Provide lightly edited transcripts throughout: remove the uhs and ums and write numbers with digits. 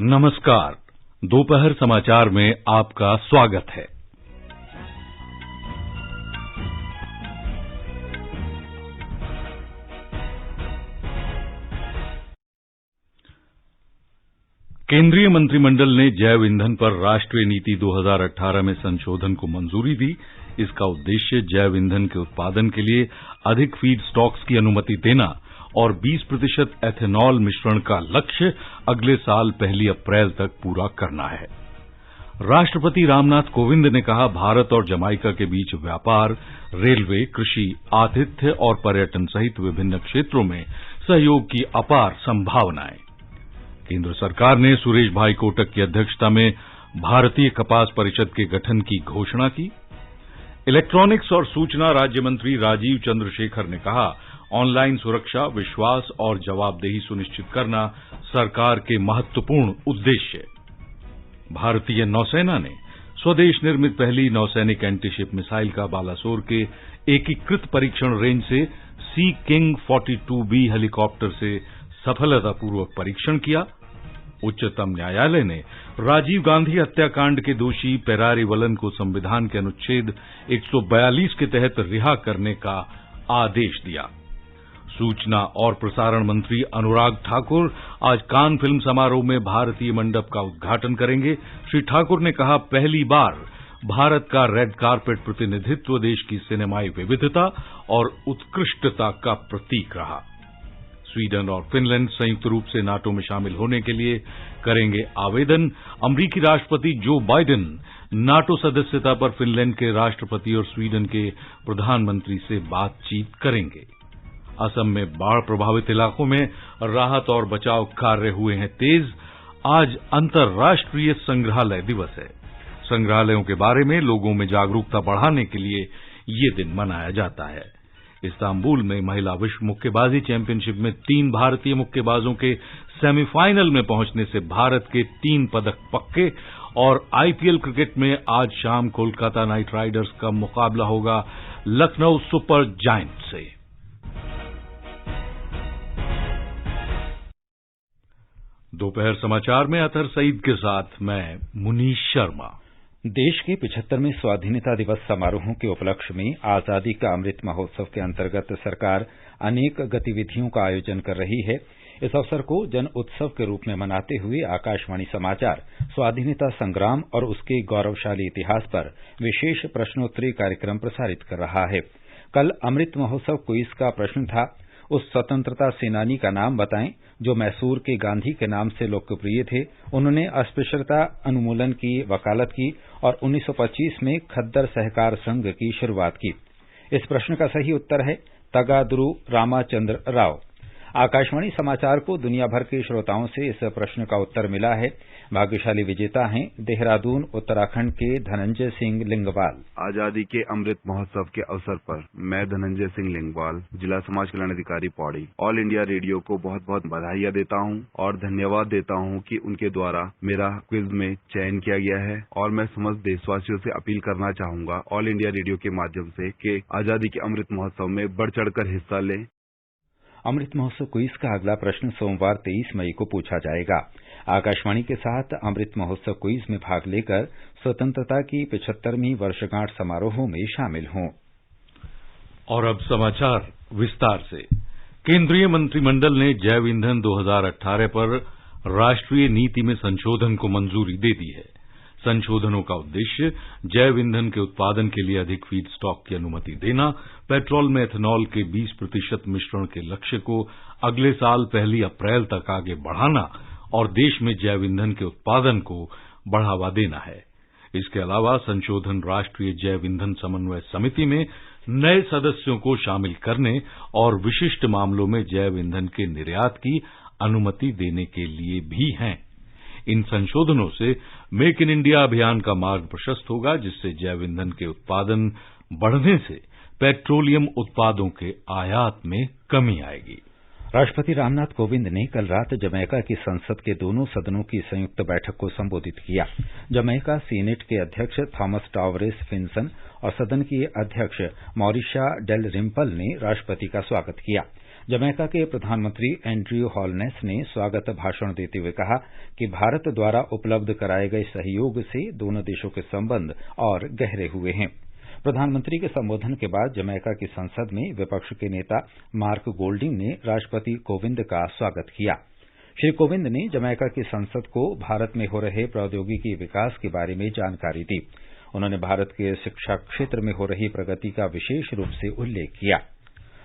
नमस्कार। दोपहर समाचार में आपका स्वागत है। केंद्रीय मंत्रिमंडल ने जैव ईंधन पर राष्ट्रीय नीति 2018 में संशोधन को मंजूरी दी। इसका उद्देश्य जैव ईंधन के उत्पादन के लिए अधिक फीड स्टॉक्स की अनुमति देना और 20% एथेनॉल मिश्रण का लक्ष्य अगले साल 1 अप्रैल तक पूरा करना है। राष्ट्रपति रामनाथ कोविंद ने कहा, भारत और जमाइका के बीच व्यापार, रेलवे, कृषि, आतिथ्य और पर्यटन सहित विभिन्न क्षेत्रों में सहयोग की अपार संभावनाएं। केंद्र सरकार ने सुरेश भाई कोटक की अध्यक्षता में भारतीय कपास परिषद के गठन की घोषणा की। इलेक्ट्रॉनिक्स और सूचना राज्य मंत्री राजीव चंद्रशेखर ने कहा, ऑनलाइन सुरक्षा, विश्वास और जवाबदेही सुनिश्चित करना सरकार के महत्वपूर्ण उद्देश्य। भारतीय नौसेना ने स्वदेश निर्मित पहली नौसैनिक एंटीशिप मिसाइल का बालासोर के एकीकृत परीक्षण रेंज से सी किंग 42B हेलीकॉप्टर से सफलतापूर्वक परीक्षण किया। उच्चतम न्यायालय ने राजीव गांधी हत्याकांड के दोषी पेरारी वलन को संविधान के अनुच्छेद 142 के तहत रिहा करने का आदेश दिया। सूचना और प्रसारण मंत्री अनुराग ठाकुर आज कान फिल्म समारोह में भारतीय मंडप का उद्घाटन करेंगे। श्री ठाकुर ने कहा, पहली बार भारत का रेड कार्पेट प्रतिनिधित्व देश की सिनेमाई विविधता और उत्कृष्टता का प्रतीक रहा। स्वीडन और फिनलैंड संयुक्त रूप से नाटो में शामिल होने के लिए करेंगे आवेदन। अमरीकी राष्ट्रपति जो बाइडेन नाटो सदस्यता पर फिनलैंड के राष्ट्रपति और स्वीडन के प्रधानमंत्री से बातचीत करेंगे। असम में बाढ़ प्रभावित इलाकों में राहत और बचाव कार्य हुए हैं तेज। आज अंतर्राष्ट्रीय संग्रहालय दिवस है। संग्रहालयों के बारे में लोगों में जागरूकता बढ़ाने के लिए ये दिन मनाया जाता है। इस्तांबुल में महिला विश्व मुक्केबाजी चैंपियनशिप में 3 भारतीय मुक्केबाजों के सेमीफाइनल में पहुंचने से भारत के 3 पदक पक्के। और आईपीएल क्रिकेट में आज शाम कोलकाता नाइट राइडर्स का मुकाबला होगा लखनऊ सुपर जायंट्स से। दोपहर समाचार में अतहर सईद के साथ मैं मुनीश शर्मा। देश के 75वें स्वाधीनता दिवस समारोहों के उपलक्ष्य में आजादी का अमृत महोत्सव के अंतर्गत सरकार अनेक गतिविधियों का आयोजन कर रही है। इस अवसर को जन उत्सव के रूप में मनाते हुए आकाशवाणी समाचार स्वाधीनता संग्राम और उसके गौरवशाली इतिहास पर विशेष प्रश्नोत्तरी कार्यक्रम प्रसारित कर रहा है। कल अमृत महोत्सव क्विज का प्रश्न था, उस स्वतंत्रता सेनानी का नाम बताएं जो मैसूर के गांधी के नाम से लोकप्रिय थे। उन्होंने अस्पृश्यता उन्मूलन की वकालत की और 1925 में खद्दर सहकार संघ की शुरुआत की। इस प्रश्न का सही उत्तर है तगादुरु रामाचंद्र राव। आकाशवाणी समाचार को दुनिया भर के श्रोताओं से इस प्रश्न का उत्तर मिला है। भाग्यशाली विजेता हैं देहरादून उत्तराखंड के धनंजय सिंह लिंगवाल। आजादी के अमृत महोत्सव के अवसर पर मैं धनंजय सिंह लिंगवाल, जिला समाज कल्याण अधिकारी पौड़ी, ऑल इंडिया रेडियो को बहुत बहुत बधाइयां देता हूं और धन्यवाद देता हूं कि उनके द्वारा मेरा क्विज में चयन किया गया है। और मैं समस्त देशवासियों से अपील करना चाहूंगा ऑल इंडिया रेडियो के माध्यम से कि आजादी के अमृत महोत्सव में बढ़ चढ़कर हिस्सा लें। अमृत महोत्सव क्विज का अगला प्रश्न सोमवार 23 मई को पूछा जाएगा। आकाशवाणी के साथ अमृत महोत्सव क्विज में भाग लेकर स्वतंत्रता की 75वीं वर्षगांठ समारोहों में शामिल हों। और अब समाचार विस्तार से। केंद्रीय मंत्रिमंडल ने जैव ईंधन 2018 पर राष्ट्रीय नीति में संशोधन को मंजूरी दे दी है। संशोधनों का उद्देश्य जैव ईंधन के उत्पादन के लिए अधिक फीड स्टॉक की अनुमति देना, पेट्रोल में एथेनॉल के 20% मिश्रण के लक्ष्य को अगले साल 1 अप्रैल तक आगे बढ़ाना और देश में जैव ईंधन के उत्पादन को बढ़ावा देना है। इसके अलावा संशोधन राष्ट्रीय जैव ईंधन समन्वय समिति में नए सदस्यों को शामिल करने और विशिष्ट मामलों में जैव ईंधन के निर्यात की अनुमति देने के लिए भी हैं। इन संशोधनों से मेक इन इंडिया अभियान का मार्ग प्रशस्त होगा, जिससे जैव ईंधन के उत्पादन बढ़ने से पेट्रोलियम उत्पादों के आयात में कमी आएगी। राष्ट्रपति रामनाथ कोविंद ने कल रात जमैका की संसद के दोनों सदनों की संयुक्त बैठक को संबोधित किया। जमैका सीनेट के अध्यक्ष थॉमस टावरेस फिनसन और सदन की अध्यक्ष मॉरिशा डेल रिम्पल ने राष्ट्रपति का स्वागत किया। जमैका के प्रधानमंत्री एंड्रयू हॉलनेस ने स्वागत भाषण देते हुए कहा कि भारत द्वारा उपलब्ध कराए गए सहयोग से दोनों देशों के संबंध और गहरे हुए हैं। प्रधानमंत्री के संबोधन के बाद जमैका की संसद में विपक्ष के नेता मार्क गोल्डिंग ने राष्ट्रपति कोविंद का स्वागत किया। श्री कोविंद ने जमैका की संसद को भारत में हो रहे प्रौद्योगिकी विकास के बारे में जानकारी दी। उन्होंने भारत के शिक्षा क्षेत्र में हो रही प्रगति का विशेष रूप से उल्लेख किया।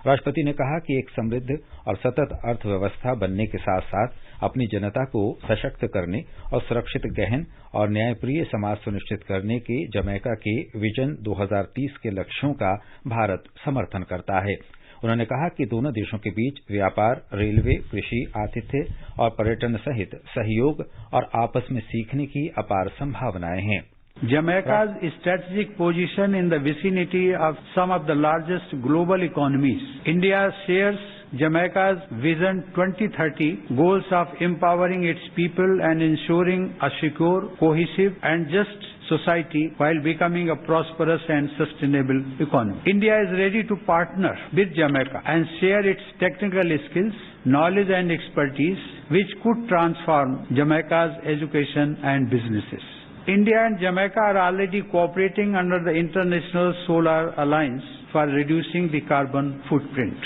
राष्ट्रपति ने कहा कि एक समृद्ध और सतत अर्थव्यवस्था बनने के साथ साथ अपनी जनता को सशक्त करने और सुरक्षित, गहन और न्यायप्रिय समाज सुनिश्चित करने के जमैका के विजन 2030 के लक्ष्यों का भारत समर्थन करता है। उन्होंने कहा कि दोनों देशों के बीच व्यापार, रेलवे, कृषि, आतिथ्य और पर्यटन सहित सहयोग और आपस में सीखने की अपार संभावनाएं हैं। Jamaica's strategic position in the vicinity of some of the largest global economies. India shares Jamaica's Vision 2030 goals of empowering its people and ensuring a secure, cohesive and just society while becoming a prosperous and sustainable economy. India is ready to partner with Jamaica and share its technical skills, knowledge and expertise which could transform Jamaica's education and businesses. India and Jamaica are already cooperating under the International Solar Alliance for reducing the carbon footprint.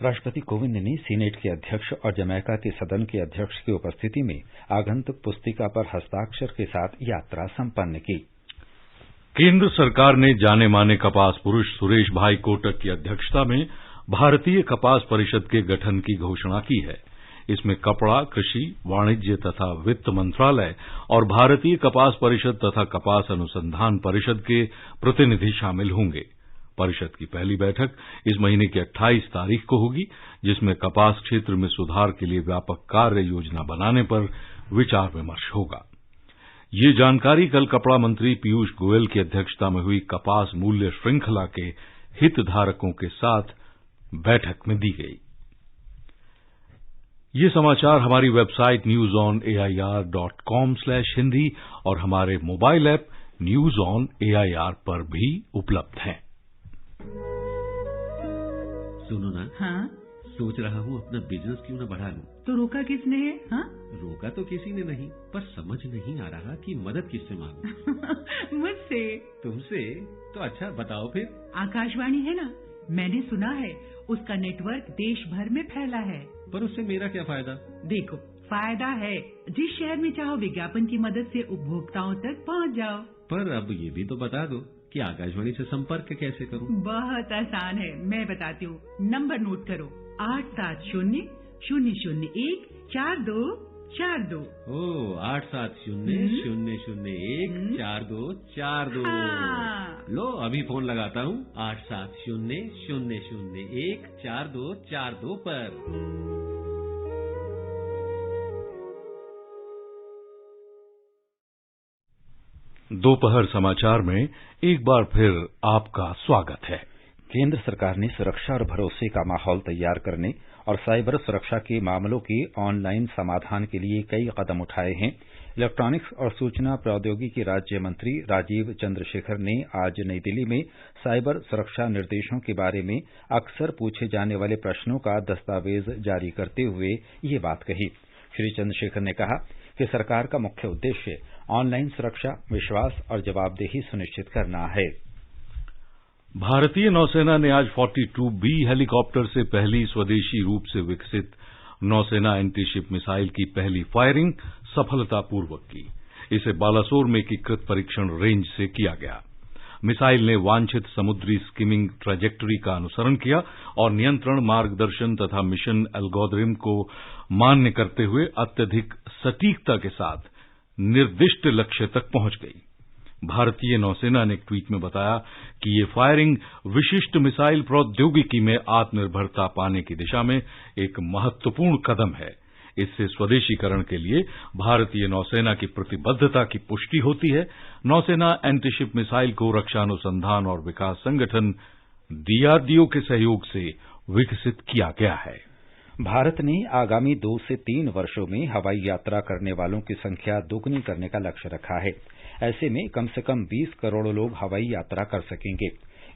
राष्ट्रपति कोविंद ने senate के अध्यक्ष और Jamaica के सदन के अध्यक्ष की उपस्थिति में आगंतुक पुस्तिका पर हस्ताक्षर के साथ यात्रा संपन्न की। केंद्र सरकार ने जाने माने कपास पुरुष सुरेश भाई कोटक की अध्यक्षता में भारतीय कपास परिषद के गठन की घोषणा की है। इसमें कपड़ा, कृषि, वाणिज्य तथा वित्त मंत्रालय और भारतीय कपास परिषद तथा कपास अनुसंधान परिषद के प्रतिनिधि शामिल होंगे। परिषद की पहली बैठक इस महीने की 28 तारीख को होगी, जिसमें कपास क्षेत्र में सुधार के लिए व्यापक कार्य योजना बनाने पर विचार विमर्श होगा। ये जानकारी कल कपड़ा मंत्री पीयूष गोयल की अध्यक्षता में हुई कपास मूल्य श्रृंखला के हितधारकों के साथ बैठक में दी गई। ये समाचार हमारी वेबसाइट newsonair.com/hindi और हमारे mobile app news on AIR पर भी उपलब्ध हैं। सुनो ना, हाँ? सोच रहा हूँ अपना बिजनेस क्यों न बढ़ा लूं। तो रोका किसने है? हाँ? रोका तो किसी ने नहीं, पर समझ नहीं आ रहा कि मदद किससे मांगूं। मुझसे। तुमसे? तो अच्छा बताओ फिर। आकाशवाणी है ना, मैंने सुना है उसका नेटवर्क देश भर में फैला है। पर उससे मेरा क्या फायदा? देखो, फायदा है, जिस शहर में चाहो विज्ञापन की मदद से उपभोक्ताओं तक पहुंच जाओ। पर अब ये भी तो बता दो कि आकाशवाणी से संपर्क कैसे करूं? बहुत आसान है, मैं बताती हूँ। नंबर नोट करो, 870-001-4242। ओ 870-001-4242। लो अभी फोन लगाता हूँ 870-001-4242 पर। दोपहर समाचार में एक बार फिर आपका स्वागत है। केंद्र सरकार ने सुरक्षा और भरोसे का माहौल तैयार करने और साइबर सुरक्षा के मामलों के ऑनलाइन समाधान के लिए कई कदम उठाए हैं। इलेक्ट्रॉनिक्स और सूचना प्रौद्योगिकी राज्य मंत्री राजीव चंद्रशेखर ने आज नई दिल्ली में साइबर सुरक्षा निर्देशों के बारे में अक्सर पूछे जाने वाले प्रश्नों का दस्तावेज जारी करते हुए ये बात कही। श्री चंद्रशेखर ने कहा कि सरकार का मुख्य उद्देश्य ऑनलाइन सुरक्षा, विश्वास और जवाबदेही सुनिश्चित करना है। भारतीय नौसेना ने आज 42B हेलीकॉप्टर से पहली स्वदेशी रूप से विकसित नौसेना एंटीशिप मिसाइल की पहली फायरिंग सफलतापूर्वक की। इसे बालासोर में एकीकृत परीक्षण रेंज से किया गया। मिसाइल ने वांछित समुद्री स्किमिंग ट्रैजेक्टरी का अनुसरण किया और नियंत्रण, मार्गदर्शन तथा मिशन एल्गोरिथम को मान्य करते हुए अत्यधिक सटीकता के साथ निर्दिष्ट लक्ष्य तक पहुंच गई। भारतीय नौसेना ने एक ट्वीट में बताया कि ये फायरिंग विशिष्ट मिसाइल प्रौद्योगिकी में आत्मनिर्भरता पाने की दिशा में एक महत्वपूर्ण कदम है। इससे स्वदेशीकरण के लिए भारतीय नौसेना की प्रतिबद्धता की पुष्टि होती है। नौसेना एंटीशिप मिसाइल को रक्षा अनुसंधान और विकास संगठन DRDO के सहयोग से विकसित किया गया है। भारत ने आगामी 2 से 3 वर्षों में हवाई यात्रा करने वालों की संख्या दोगुनी करने का लक्ष्य रखा है। ऐसे में कम से कम 20 करोड़ लोग हवाई यात्रा कर सकेंगे।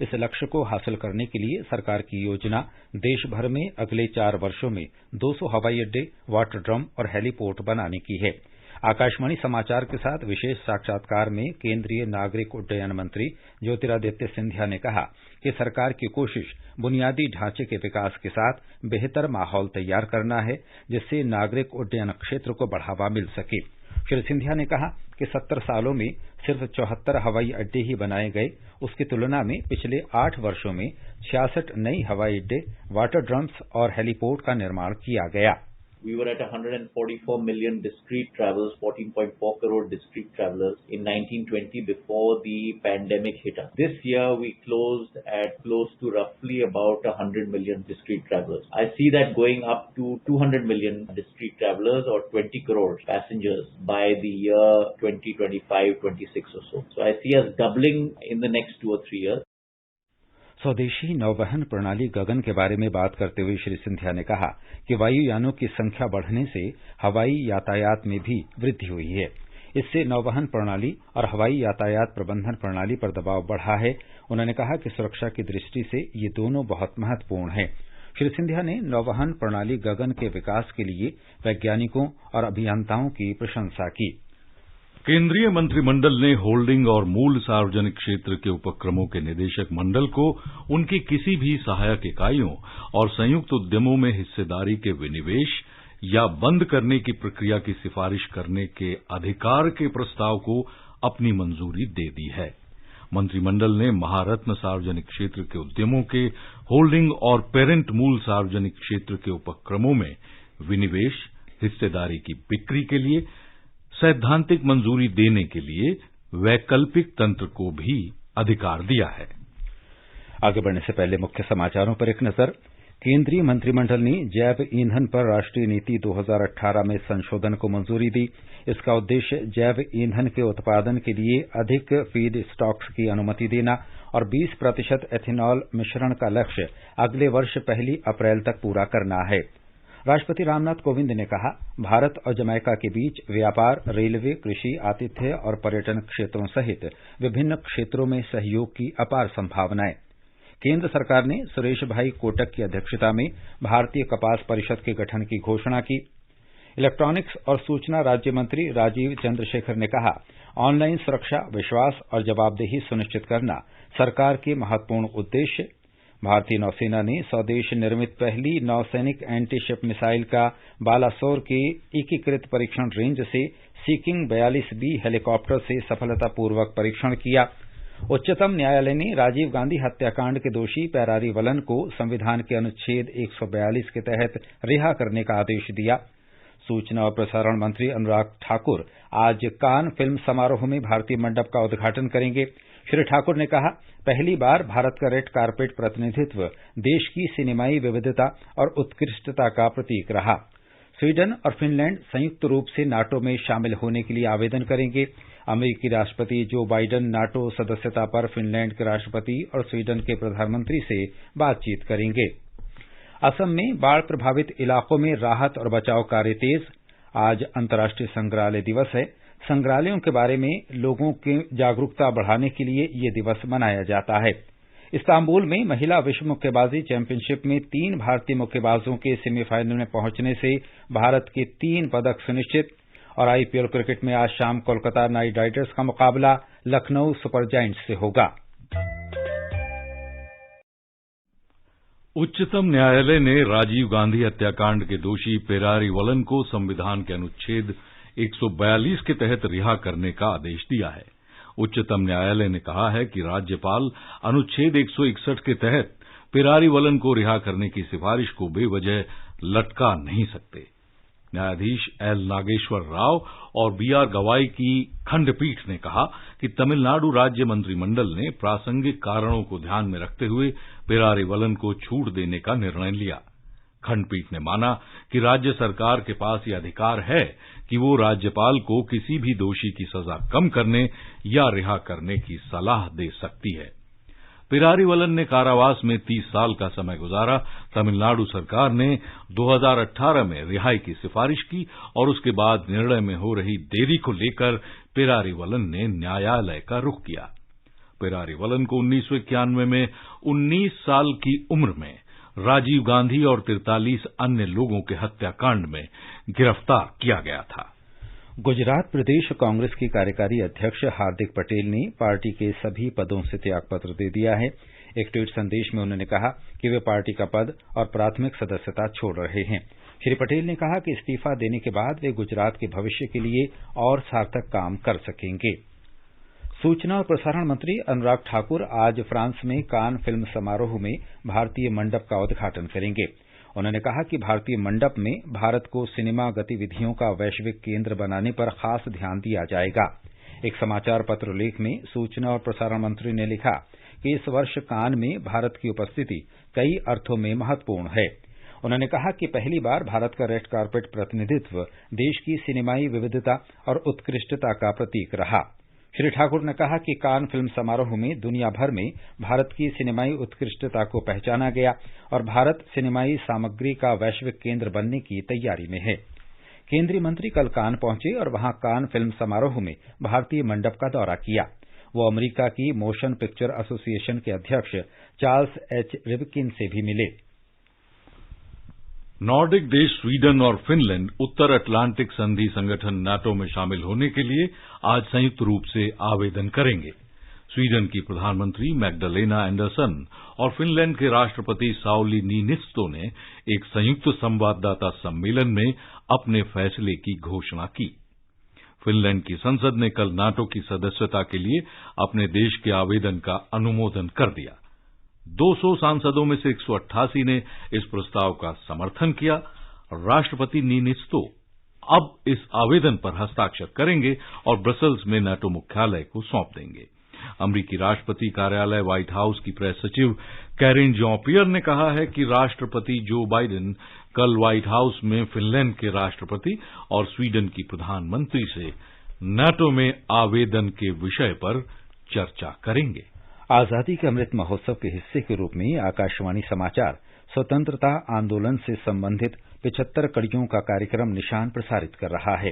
इस लक्ष्य को हासिल करने के लिए सरकार की योजना देश भर में अगले 4 वर्षों में 200 हवाई अड्डे, वाटर ड्रम और हेलीपोर्ट बनाने की है। आकाशवाणी समाचार के साथ विशेष साक्षात्कार में केंद्रीय नागरिक उड्डयन मंत्री ज्योतिरादित्य सिंधिया ने कहा कि सरकार की कोशिश बुनियादी ढांचे के विकास के साथ बेहतर माहौल तैयार करना है, जिससे नागरिक उड्डयन क्षेत्र को बढ़ावा मिल सके। श्री सिंधिया ने कहा कि 70 सालों में सिर्फ 74 हवाई अड्डे ही बनाए गए, उसकी तुलना में पिछले 8 वर्षों में 66 नई हवाई अड्डे, वाटर ड्रम्स और हेलीपोर्ट का निर्माण किया गया। We were at 144 million discrete travelers, 14.4 crore discrete travelers in 1920 before the pandemic hit us. This year we closed at close to roughly about 100 million discrete travelers. I see that going up to 200 million discrete travelers or 20 crore passengers by the year 2025-26 or so. So I see us doubling in the next 2 or 3 years. स्वदेशी नौवहन प्रणाली गगन के बारे में बात करते हुए श्री सिंधिया ने कहा कि वायुयानों की संख्या बढ़ने से हवाई यातायात में भी वृद्धि हुई है। इससे नौवहन प्रणाली और हवाई यातायात प्रबंधन प्रणाली पर दबाव बढ़ा है। उन्होंने कहा कि सुरक्षा की दृष्टि से ये दोनों बहुत महत्वपूर्ण हैं। श्री सिंधिया ने नौवहन प्रणाली गगन के विकास के लिए वैज्ञानिकों और अभियंताओं की प्रशंसा की। केंद्रीय मंत्रिमंडल ने होल्डिंग और मूल सार्वजनिक क्षेत्र के उपक्रमों के निदेशक मंडल को उनकी किसी भी सहायक इकाइयों और संयुक्त उद्यमों में हिस्सेदारी के विनिवेश या बंद करने की प्रक्रिया की सिफारिश करने के अधिकार के प्रस्ताव को अपनी मंजूरी दे दी है। मंत्रिमंडल ने महारत्न सार्वजनिक क्षेत्र के उद्यमों के होल्डिंग और पेरेंट मूल सार्वजनिक क्षेत्र के उपक्रमों में विनिवेश, हिस्सेदारी की बिक्री के लिए सैद्धांतिक मंजूरी देने के लिए वैकल्पिक तंत्र को भी अधिकार दिया है। आगे बढ़ने से पहले मुख्य समाचारों पर एक नजर। केंद्रीय मंत्रिमंडल ने जैव ईंधन पर राष्ट्रीय नीति 2018 में संशोधन को मंजूरी दी। इसका उद्देश्य जैव ईंधन के उत्पादन के लिए अधिक फीड स्टॉक्स की अनुमति देना और 20% एथेनॉल मिश्रण का लक्ष्य अगले वर्ष 1 अप्रैल तक पूरा करना है। राष्ट्रपति रामनाथ कोविंद ने कहा, भारत और जमैका के बीच व्यापार, रेलवे, कृषि, आतिथ्य और पर्यटन क्षेत्रों सहित विभिन्न क्षेत्रों में सहयोग की अपार संभावनाएं। केंद्र सरकार ने सुरेश भाई कोटक की अध्यक्षता में भारतीय कपास परिषद के गठन की घोषणा की। इलेक्ट्रॉनिक्स और सूचना राज्य मंत्री राजीव चंद्रशेखर ने कहा, ऑनलाइन सुरक्षा, विश्वास और जवाबदेही सुनिश्चित करना सरकार के महत्वपूर्ण उद्देश्य। भारतीय नौसेना ने स्वदेश निर्मित पहली नौसैनिक एंटी शिप मिसाइल का बालासोर के एकीकृत परीक्षण रेंज से सीकिंग 42B हेलीकॉप्टर से सफलतापूर्वक परीक्षण किया। उच्चतम न्यायालय ने राजीव गांधी हत्याकांड के दोषी पैरारी वलन को संविधान के अनुच्छेद 142 के तहत रिहा करने का आदेश दिया। सूचना और प्रसारण मंत्री अनुराग ठाकुर आज कान फिल्म समारोह में भारतीय मंडप का उद्घाटन करेंगे। श्री ठाकुर ने कहा, पहली बार भारत का रेड कार्पेट प्रतिनिधित्व देश की सिनेमाई विविधता और उत्कृष्टता का प्रतीक रहा। स्वीडन और फिनलैंड संयुक्त रूप से नाटो में शामिल होने के लिए आवेदन करेंगे। अमेरिकी राष्ट्रपति जो बाइडेन नाटो सदस्यता पर फिनलैंड के राष्ट्रपति और स्वीडन के प्रधानमंत्री से बातचीत करेंगे। असम में बाढ़ प्रभावित इलाकों में राहत और बचाव कार्य तेज। आज अंतर्राष्ट्रीय संग्रहालय दिवस है। संग्रहालयों के बारे में लोगों की जागरूकता बढ़ाने के लिए ये दिवस मनाया जाता है। इस्तांबुल में महिला विश्व मुक्केबाजी चैंपियनशिप में 3 भारतीय मुक्केबाजों के सेमीफाइनल में पहुंचने से भारत के 3 पदक सुनिश्चित। और आईपीएल क्रिकेट में आज शाम कोलकाता नाइट राइडर्स का मुकाबला लखनऊ सुपर जायंट्स से होगा। उच्चतम न्यायालय ने राजीव गांधी हत्याकांड के दोषी पेरारी वलन को संविधान के अनुच्छेद 142 के तहत रिहा करने का आदेश दिया है। उच्चतम न्यायालय ने कहा है कि राज्यपाल अनुच्छेद 161 के तहत पेरारी वलन को रिहा करने की सिफारिश को बेवजह लटका नहीं सकते। न्यायाधीश एल नागेश्वर राव और बीआर गवाई की खंडपीठ ने कहा कि तमिलनाडु राज्य मंत्रिमंडल ने प्रासंगिक कारणों को ध्यान में रखते हुए पेरारी वलन को छूट देने का निर्णय लिया। खंडपीठ ने माना कि राज्य सरकार के पास यह अधिकार है कि वो राज्यपाल को किसी भी दोषी की सजा कम करने या रिहा करने की सलाह दे सकती है। पेरारी वलन ने कारावास में 30 साल का समय गुजारा। तमिलनाडु सरकार ने 2018 में रिहाई की सिफारिश की और उसके बाद निर्णय में हो रही देरी को लेकर पेरारी वलन ने न्यायालय का रुख किया। पेरारीवलन को 1991 में 19 साल की उम्र में राजीव गांधी और 43 अन्य लोगों के हत्याकांड में गिरफ्तार किया गया था। गुजरात प्रदेश कांग्रेस के कार्यकारी अध्यक्ष हार्दिक पटेल ने पार्टी के सभी पदों से त्यागपत्र दे दिया है। एक ट्वीट संदेश में उन्होंने कहा कि वे पार्टी का पद और प्राथमिक सदस्यता छोड़ रहे हैं। श्री पटेल ने कहा कि इस्तीफा देने के बाद वे गुजरात के भविष्य के लिए और सार्थक काम कर सकेंगे। सूचना और प्रसारण मंत्री अनुराग ठाकुर आज फ्रांस में कान फिल्म समारोह में भारतीय मंडप का उद्घाटन करेंगे। उन्होंने कहा कि भारतीय मंडप में भारत को सिनेमा गतिविधियों का वैश्विक केंद्र बनाने पर खास ध्यान दिया जाएगा। एक समाचार पत्र लेख में सूचना और प्रसारण मंत्री ने लिखा कि इस वर्ष कान में भारत की उपस्थिति कई अर्थों में महत्वपूर्ण है। उन्होंने कहा कि पहली बार भारत का रेड कार्पेट प्रतिनिधित्व देश की सिनेमाई विविधता और उत्कृष्टता का प्रतीक रहा। श्री ठाकुर ने कहा कि कान फिल्म समारोह में दुनिया भर में भारत की सिनेमाई उत्कृष्टता को पहचाना गया और भारत सिनेमाई सामग्री का वैश्विक केंद्र बनने की तैयारी में है। केंद्रीय मंत्री कल कान पहुंचे और वहां कान फिल्म समारोह में भारतीय मंडप का दौरा किया। वो अमेरिका की मोशन पिक्चर एसोसिएशन के अध्यक्ष चार्ल्स एच रिबकिन से भी मिले। नॉर्डिक देश स्वीडन और फिनलैंड उत्तर अटलांटिक संधि संगठन नाटो में शामिल होने के लिए आज संयुक्त रूप से आवेदन करेंगे। स्वीडन की प्रधानमंत्री मैग्डालेना एंडरसन और फिनलैंड के राष्ट्रपति साउली नीनिस्तो ने एक संयुक्त संवाददाता सम्मेलन में अपने फैसले की घोषणा की। फिनलैंड की संसद ने कल नाटो की सदस्यता के लिए अपने देश के आवेदन का अनुमोदन कर दिया। 200 सांसदों में से 188 ने इस प्रस्ताव का समर्थन किया। राष्ट्रपति नीनिस्तो अब इस आवेदन पर हस्ताक्षर करेंगे और ब्रसेल्स में नाटो मुख्यालय को सौंप देंगे। अमरीकी राष्ट्रपति कार्यालय व्हाइट हाउस की प्रेस सचिव कैरिन जॉन-पियर ने कहा है कि राष्ट्रपति जो बाइडेन कल व्हाइट हाउस में फिनलैंड के राष्ट्रपति और स्वीडन की प्रधानमंत्री से नाटो में आवेदन के विषय पर चर्चा करेंगे। आजादी के अमृत महोत्सव के हिस्से के रूप में आकाशवाणी समाचार स्वतंत्रता आंदोलन से संबंधित 75 कड़ियों का कार्यक्रम निशान प्रसारित कर रहा है।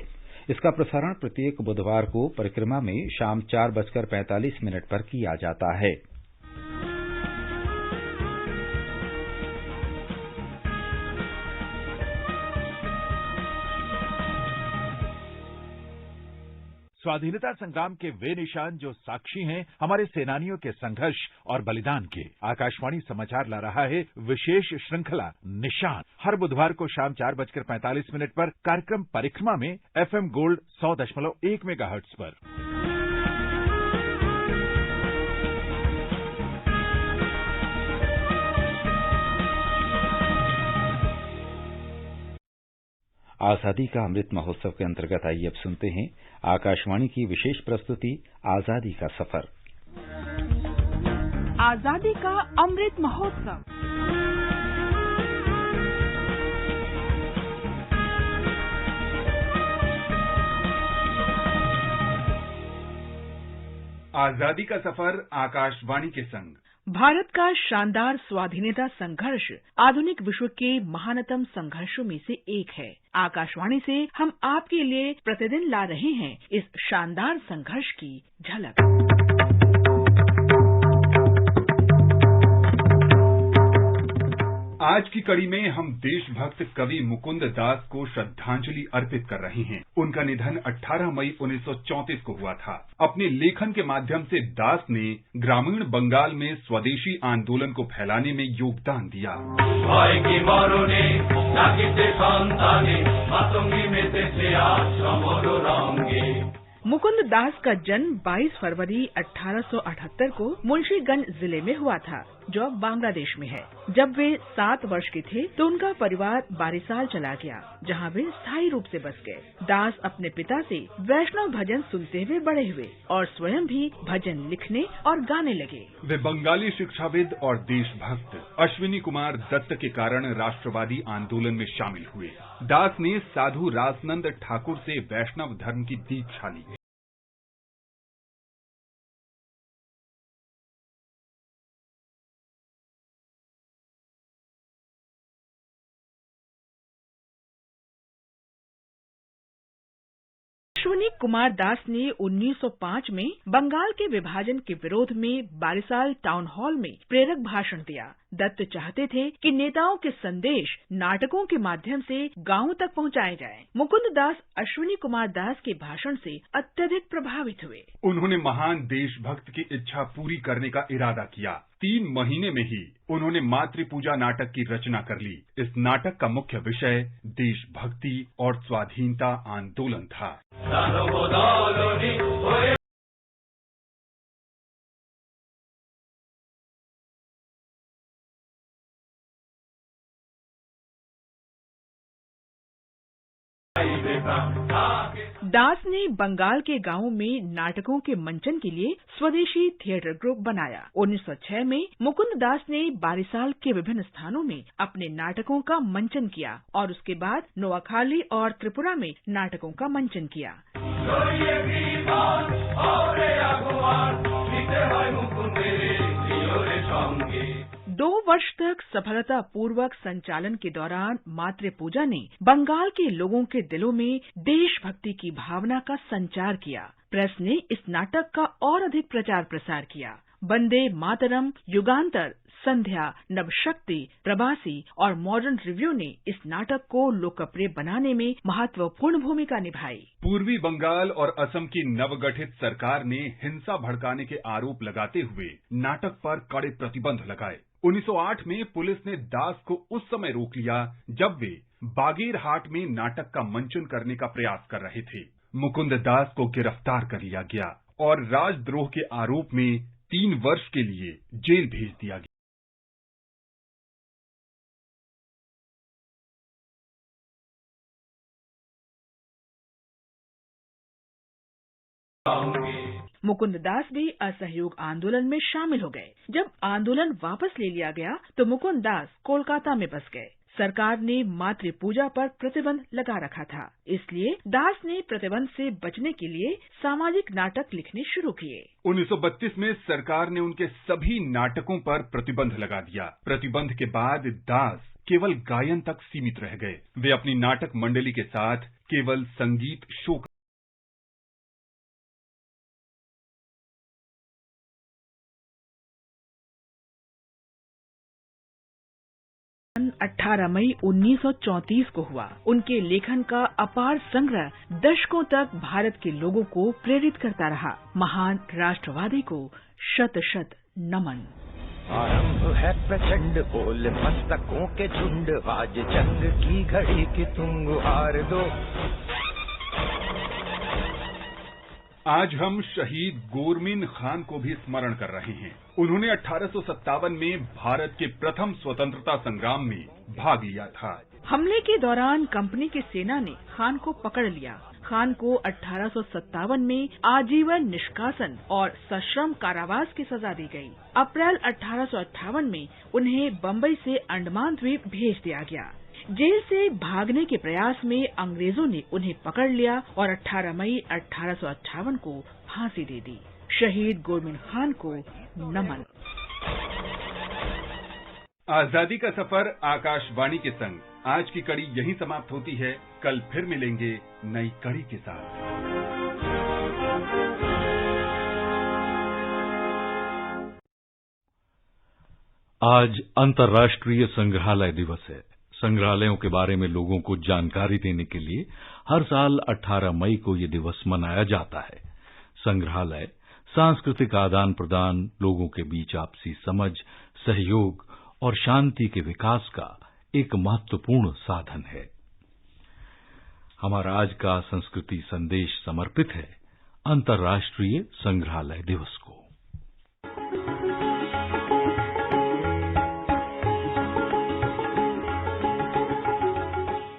इसका प्रसारण प्रत्येक बुधवार को परिक्रमा में शाम 4:45 पर किया जाता है। स्वाधीनता संग्राम के वे निशान जो साक्षी हैं हमारे सेनानियों के संघर्ष और बलिदान के। आकाशवाणी समाचार ला रहा है विशेष श्रृंखला निशान। हर बुधवार को शाम 4:45 पर कार्यक्रम परिक्रमा में FM गोल्ड 100.1 मेगाहर्ट्ज पर। आजादी का अमृत महोत्सव के अंतर्गत आइए अब सुनते हैं आकाशवाणी की विशेष प्रस्तुति आजादी का सफर। आजादी का अमृत महोत्सव। आजादी का सफर आकाशवाणी के संग। भारत का शानदार स्वाधीनता संघर्ष आधुनिक विश्व के महानतम संघर्षों में से एक है। आकाशवाणी से हम आपके लिए प्रतिदिन ला रहे हैं इस शानदार संघर्ष की झलक। आज की कड़ी में हम देशभक्त कवि मुकुंद दास को श्रद्धांजलि अर्पित कर रहे हैं। उनका निधन 18 मई 1934 को हुआ था। अपने लेखन के माध्यम से दास ने ग्रामीण बंगाल में स्वदेशी आंदोलन को फैलाने में योगदान दिया। मुकुंद दास का जन्म 22 फरवरी 1878 को मुंशीगंज जिले में हुआ था, जो अब बांग्लादेश में है। जब वे 7 वर्ष के थे तो उनका परिवार बारिसाल चला गया, जहां वे स्थायी रूप से बस गए। दास अपने पिता से वैष्णव भजन सुनते हुए बड़े हुए और स्वयं भी भजन लिखने और गाने लगे। वे बंगाली शिक्षाविद और देशभक्त अश्विनी कुमार दत्त के कारण राष्ट्रवादी आंदोलन में शामिल हुए। दास ने साधु रासनंद ठाकुर से वैष्णव धर्म की दीक्षा ली। अश्विनी कुमार दास ने 1905 में बंगाल के विभाजन के विरोध में बारिसाल टाउन हॉल में प्रेरक भाषण दिया। दत्त चाहते थे कि नेताओं के संदेश नाटकों के माध्यम से गांवों तक पहुंचाए जाएं। मुकुंद दास अश्विनी कुमार दास के भाषण से अत्यधिक प्रभावित हुए। उन्होंने महान देशभक्त की इच्छा पूरी करने का इरादा किया। 3 महीने में ही उन्होंने मातृ पूजा नाटक की रचना कर ली। इस नाटक का मुख्य विषय देशभक्ति और स्वाधीनता आंदोलन था। दास ने बंगाल के गांवों में नाटकों के मंचन के लिए स्वदेशी थिएटर ग्रुप बनाया। 1906 में मुकुंद दास ने बारिसाल के विभिन्न स्थानों में अपने नाटकों का मंचन किया और उसके बाद नोआखाली और त्रिपुरा में नाटकों का मंचन किया। 2 वर्ष तक सफलता पूर्वक संचालन के दौरान मातृ पूजा ने बंगाल के लोगों के दिलों में देशभक्ति की भावना का संचार किया। प्रेस ने इस नाटक का और अधिक प्रचार प्रसार किया। वंदे मातरम, युगांतर, संध्या, नवशक्ति, प्रवासी और मॉडर्न रिव्यू ने इस नाटक को लोकप्रिय बनाने में महत्वपूर्ण भूमिका निभाई। पूर्वी बंगाल और असम की नवगठित सरकार ने हिंसा भड़काने के आरोप लगाते हुए नाटक पर कड़े प्रतिबंध लगाए। 1908 में पुलिस ने दास को उस समय रोक लिया जब वे बागेरहाट में नाटक का मंचन करने का प्रयास कर रहे थे। मुकुंद दास को गिरफ्तार कर लिया गया और राजद्रोह के आरोप में 3 वर्ष के लिए जेल भेज दिया गया। मुकुंद दास भी असहयोग आंदोलन में शामिल हो गए। जब आंदोलन वापस ले लिया गया तो मुकुंद दास कोलकाता में बस गए। सरकार ने मातृ पूजा पर प्रतिबंध लगा रखा था, इसलिए दास ने प्रतिबंध से बचने के लिए सामाजिक नाटक लिखने शुरू किए। 1932 में सरकार ने उनके सभी नाटकों पर प्रतिबंध लगा दिया। प्रतिबंध के बाद दास केवल गायन तक सीमित रह गए। वे अपनी नाटक मंडली के साथ केवल संगीत शो 18 मई 1934 को हुआ। उनके लेखन का अपार संग्रह दशकों तक भारत के लोगों को प्रेरित करता रहा। महान राष्ट्रवादी को शत शत नमन। आरंभ है प्रचंड बोल मस्तकों के झुंड, आज जंग की घड़ी की तुम गुहार दो। आज हम शहीद गोरमिन खान को भी स्मरण कर रहे हैं। उन्होंने 1857 में भारत के प्रथम स्वतंत्रता संग्राम में भाग लिया था। हमले के दौरान कंपनी की सेना ने खान को पकड़ लिया। खान को 1857 में आजीवन निष्कासन और सश्रम कारावास की सजा दी गई। अप्रैल 1858 में उन्हें बम्बई से अंडमान द्वीप भेज दिया गया। जेल से भागने के प्रयास में अंग्रेजों ने उन्हें पकड़ लिया और 18 मई 1858 को फांसी दे दी। शहीद गोरमिन खान को नमन। आजादी का सफर आकाशवाणी के संग आज की कड़ी यहीं समाप्त होती है। कल फिर मिलेंगे नई कड़ी के साथ। आज अंतर्राष्ट्रीय संग्रहालय दिवस है। संग्रहालयों के बारे में लोगों को जानकारी देने के लिए हर साल 18 मई को ये दिवस मनाया जाता है। संग्रहालय सांस्कृतिक आदान प्रदान, लोगों के बीच आपसी समझ, सहयोग और शांति के विकास का एक महत्वपूर्ण साधन है। हमारा आज का संस्कृति संदेश समर्पित है अंतर्राष्ट्रीय संग्रहालय दिवस को।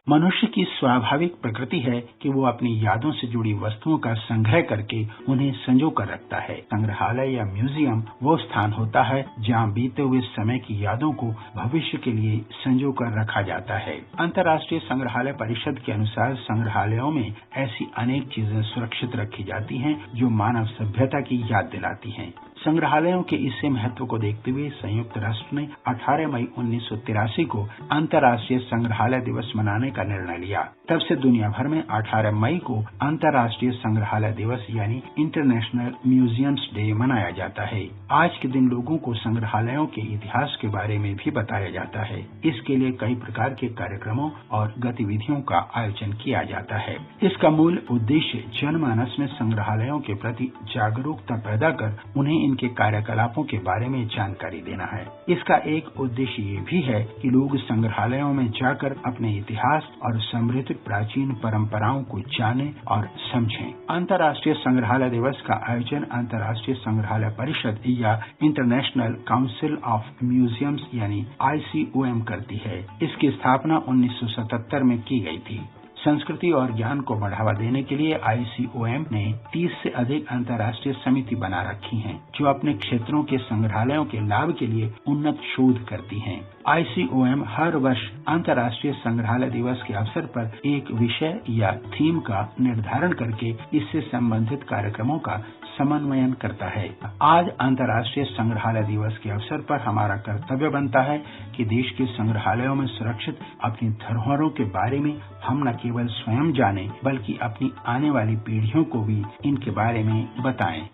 मनुष्य की स्वाभाविक प्रकृति है कि वो अपनी यादों से जुड़ी वस्तुओं का संग्रह करके उन्हें संजो कर रखता है। संग्रहालय या म्यूजियम वो स्थान होता है जहाँ बीते हुए समय की यादों को भविष्य के लिए संजो कर रखा जाता है। अंतर्राष्ट्रीय संग्रहालय परिषद के अनुसार संग्रहालयों में ऐसी अनेक चीजें सुरक्षित रखी जाती हैं जो मानव सभ्यता की याद दिलाती हैं। संग्रहालयों के इसी महत्व को देखते हुए संयुक्त राष्ट्र ने 18 मई 1983 को अंतर्राष्ट्रीय संग्रहालय दिवस मनाने का निर्णय लिया। तब से दुनिया भर में 18 मई को अंतर्राष्ट्रीय संग्रहालय दिवस यानी इंटरनेशनल म्यूजियम्स डे मनाया जाता है। आज के दिन लोगों को संग्रहालयों के इतिहास के बारे में भी बताया जाता है। इसके लिए कई प्रकार के कार्यक्रमों और गतिविधियों का आयोजन किया जाता है। इसका मूल उद्देश्य जनमानस में संग्रहालयों के प्रति जागरूकता पैदा कर उन्हें इनके कार्यकलापों के बारे में जानकारी देना है। इसका एक उद्देश्य ये भी है कि लोग संग्रहालयों में जाकर अपने इतिहास और समृद्ध प्राचीन परंपराओं को जानें और समझें। अंतर्राष्ट्रीय संग्रहालय दिवस का आयोजन अंतर्राष्ट्रीय संग्रहालय परिषद या इंटरनेशनल काउंसिल ऑफ म्यूजियम्स यानी ICOM करती है। इसकी स्थापना 1977 में की गई थी। संस्कृति और ज्ञान को बढ़ावा देने के लिए ICOM ने 30 से अधिक अंतर्राष्ट्रीय समिति बना रखी हैं, जो अपने क्षेत्रों के संग्रहालयों के लाभ के लिए उन्नत शोध करती हैं। ICOM हर वर्ष अंतर्राष्ट्रीय संग्रहालय दिवस के अवसर पर एक विषय या थीम का निर्धारण करके इससे संबंधित कार्यक्रमों का समन्वयन करता है। आज अंतर्राष्ट्रीय संग्रहालय दिवस के अवसर पर हमारा कर्तव्य बनता है कि देश के संग्रहालयों में सुरक्षित अपनी धरोहरों के बारे में हम न केवल स्वयं जानें, बल्कि अपनी आने वाली पीढ़ियों को भी इनके बारे में बताएं।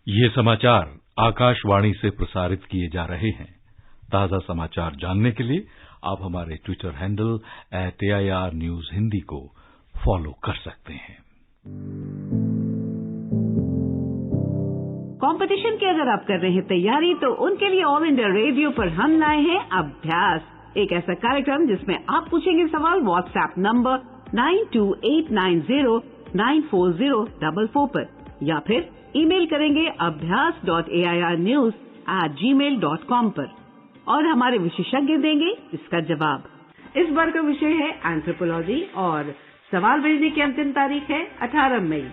ये समाचार आकाशवाणी से प्रसारित किए जा रहे हैं। ताजा समाचार जानने के लिए आप हमारे Twitter handle @AIR News Hindi को फॉलो कर सकते हैं। कंपटीशन की अगर आप कर रहे हैं तैयारी, तो उनके लिए ऑल इंडिया रेडियो पर हम लाए हैं अभ्यास, एक ऐसा कार्यक्रम जिसमें आप पूछेंगे सवाल व्हाट्सएप नंबर 9289094044 पर, या फिर ईमेल करेंगे abhyas.airnews@gmail.com पर, और हमारे विशेषज्ञ देंगे इसका जवाब। इस बार का विषय है एंथ्रोपोलॉजी और सवाल भेजने की अंतिम तारीख है 18 मई।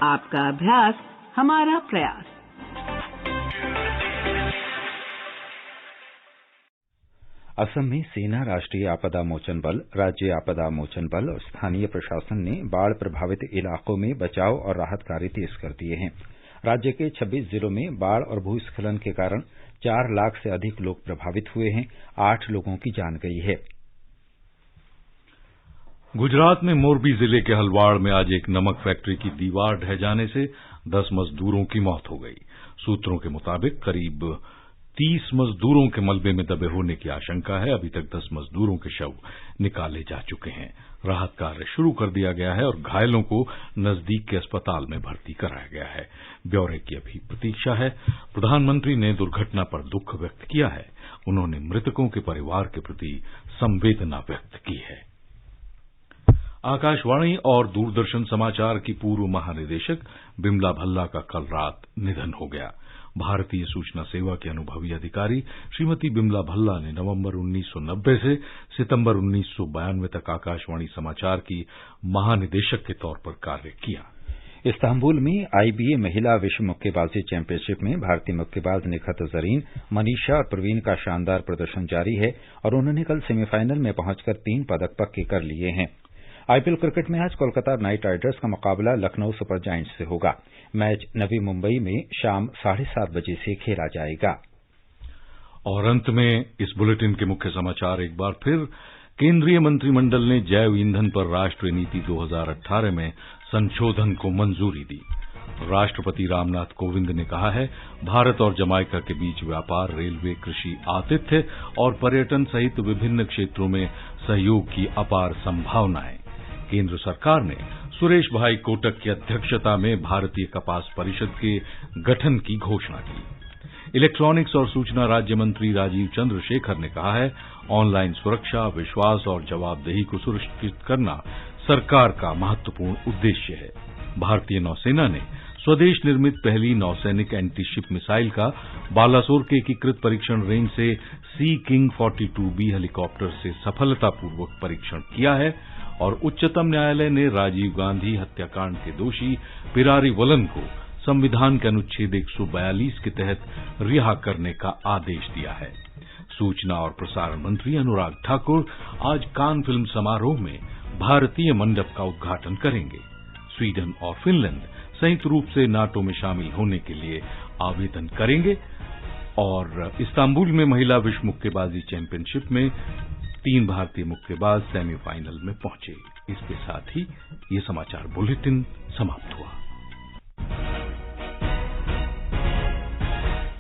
आपका अभ्यास हमारा प्रयास। असम में सेना, राष्ट्रीय आपदा मोचन बल, राज्य आपदा मोचन बल और स्थानीय प्रशासन ने बाढ़ प्रभावित इलाकों में बचाव और राहत कार्य तेज कर दिए हैं। राज्य के 26 जिलों में बाढ़ और भूस्खलन के कारण 4 लाख से अधिक लोग प्रभावित हुए हैं। 8 लोगों की जान गई है। गुजरात में मोरबी जिले के हलवाड़ में आज एक नमक फैक्ट्री की दीवार ढह जाने से 10 मजदूरों की मौत हो गई। सूत्रों के मुताबिक करीब 30 मजदूरों के मलबे में दबे होने की आशंका है। अभी तक 10 मजदूरों के शव निकाले जा चुके हैं। राहत कार्य शुरू कर दिया गया है और घायलों को नजदीक के अस्पताल में भर्ती कराया गया है। ब्यौरे की अभी प्रतीक्षा है। प्रधानमंत्री ने दुर्घटना पर दुख व्यक्त किया है। उन्होंने मृतकों के परिवार के प्रति संवेदना व्यक्त की है। आकाशवाणी और दूरदर्शन समाचार की पूर्व महानिदेशक बिमला भल्ला का कल रात निधन हो गया। भारतीय सूचना सेवा के अनुभवी अधिकारी श्रीमती बिमला भल्ला ने नवंबर 1990 से सितंबर 1992 तक आकाशवाणी समाचार की महानिदेशक के तौर पर कार्य किया। इस्तांबुल में IBA महिला विश्व मुक्केबाजी चैंपियनशिप में भारतीय मुक्केबाज निखत जरीन, मनीषा और प्रवीण का शानदार प्रदर्शन जारी है और उन्होंने कल सेमीफाइनल में पहुंचकर 3 पदक पक्के कर लिए हैं। IPL क्रिकेट में आज कोलकाता नाइट राइडर्स का मुकाबला लखनऊ सुपर जायंट्स से होगा। मैच नवी मुंबई में शाम 7:30 बजे से खेला जाएगा। और अंत में इस बुलेटिन के मुख्य समाचार एक बार फिर। केंद्रीय मंत्रिमंडल ने जैव ईंधन पर राष्ट्रीय नीति 2018 में संशोधन को मंजूरी दी। राष्ट्रपति रामनाथ कोविंद ने कहा है, भारत और जमाइका के बीच व्यापार, रेलवे, कृषि, आतिथ्य और पर्यटन सहित विभिन्न क्षेत्रों में सहयोग की अपार संभावनाएं। केंद्र सरकार ने सुरेश भाई कोटक की अध्यक्षता में भारतीय कपास परिषद के गठन की घोषणा की। इलेक्ट्रॉनिक्स और सूचना राज्य मंत्री राजीव चंद्रशेखर ने कहा है, ऑनलाइन सुरक्षा, विश्वास और जवाबदेही को सुनिश्चित करना सरकार का महत्वपूर्ण उद्देश्य है। भारतीय नौसेना ने स्वदेश निर्मित पहली नौसैनिक एंटी-शिप मिसाइल का बालासोर के एकीकृत परीक्षण रेंज से सी किंग 42B हेलीकॉप्टर से सफलतापूर्वक परीक्षण किया है और उच्चतम न्यायालय ने राजीव गांधी हत्याकांड के दोषी पिरारी वलन को संविधान के अनुच्छेद 142 के तहत रिहा करने का आदेश दिया है। सूचना और प्रसारण मंत्री अनुराग ठाकुर आज कान फिल्म समारोह में भारतीय मंडप का उद्घाटन करेंगे। स्वीडन और फिनलैंड संयुक्त रूप से नाटो में शामिल होने के लिए आवेदन करेंगे और इस्तांबुल में महिला विश्व मुक्केबाजी चैंपियनशिप में 3 भारतीय मुक्केबाज सेमीफाइनल में पहुंचे। इसके साथ ही ये समाचार बुलेटिन समाप्त हुआ।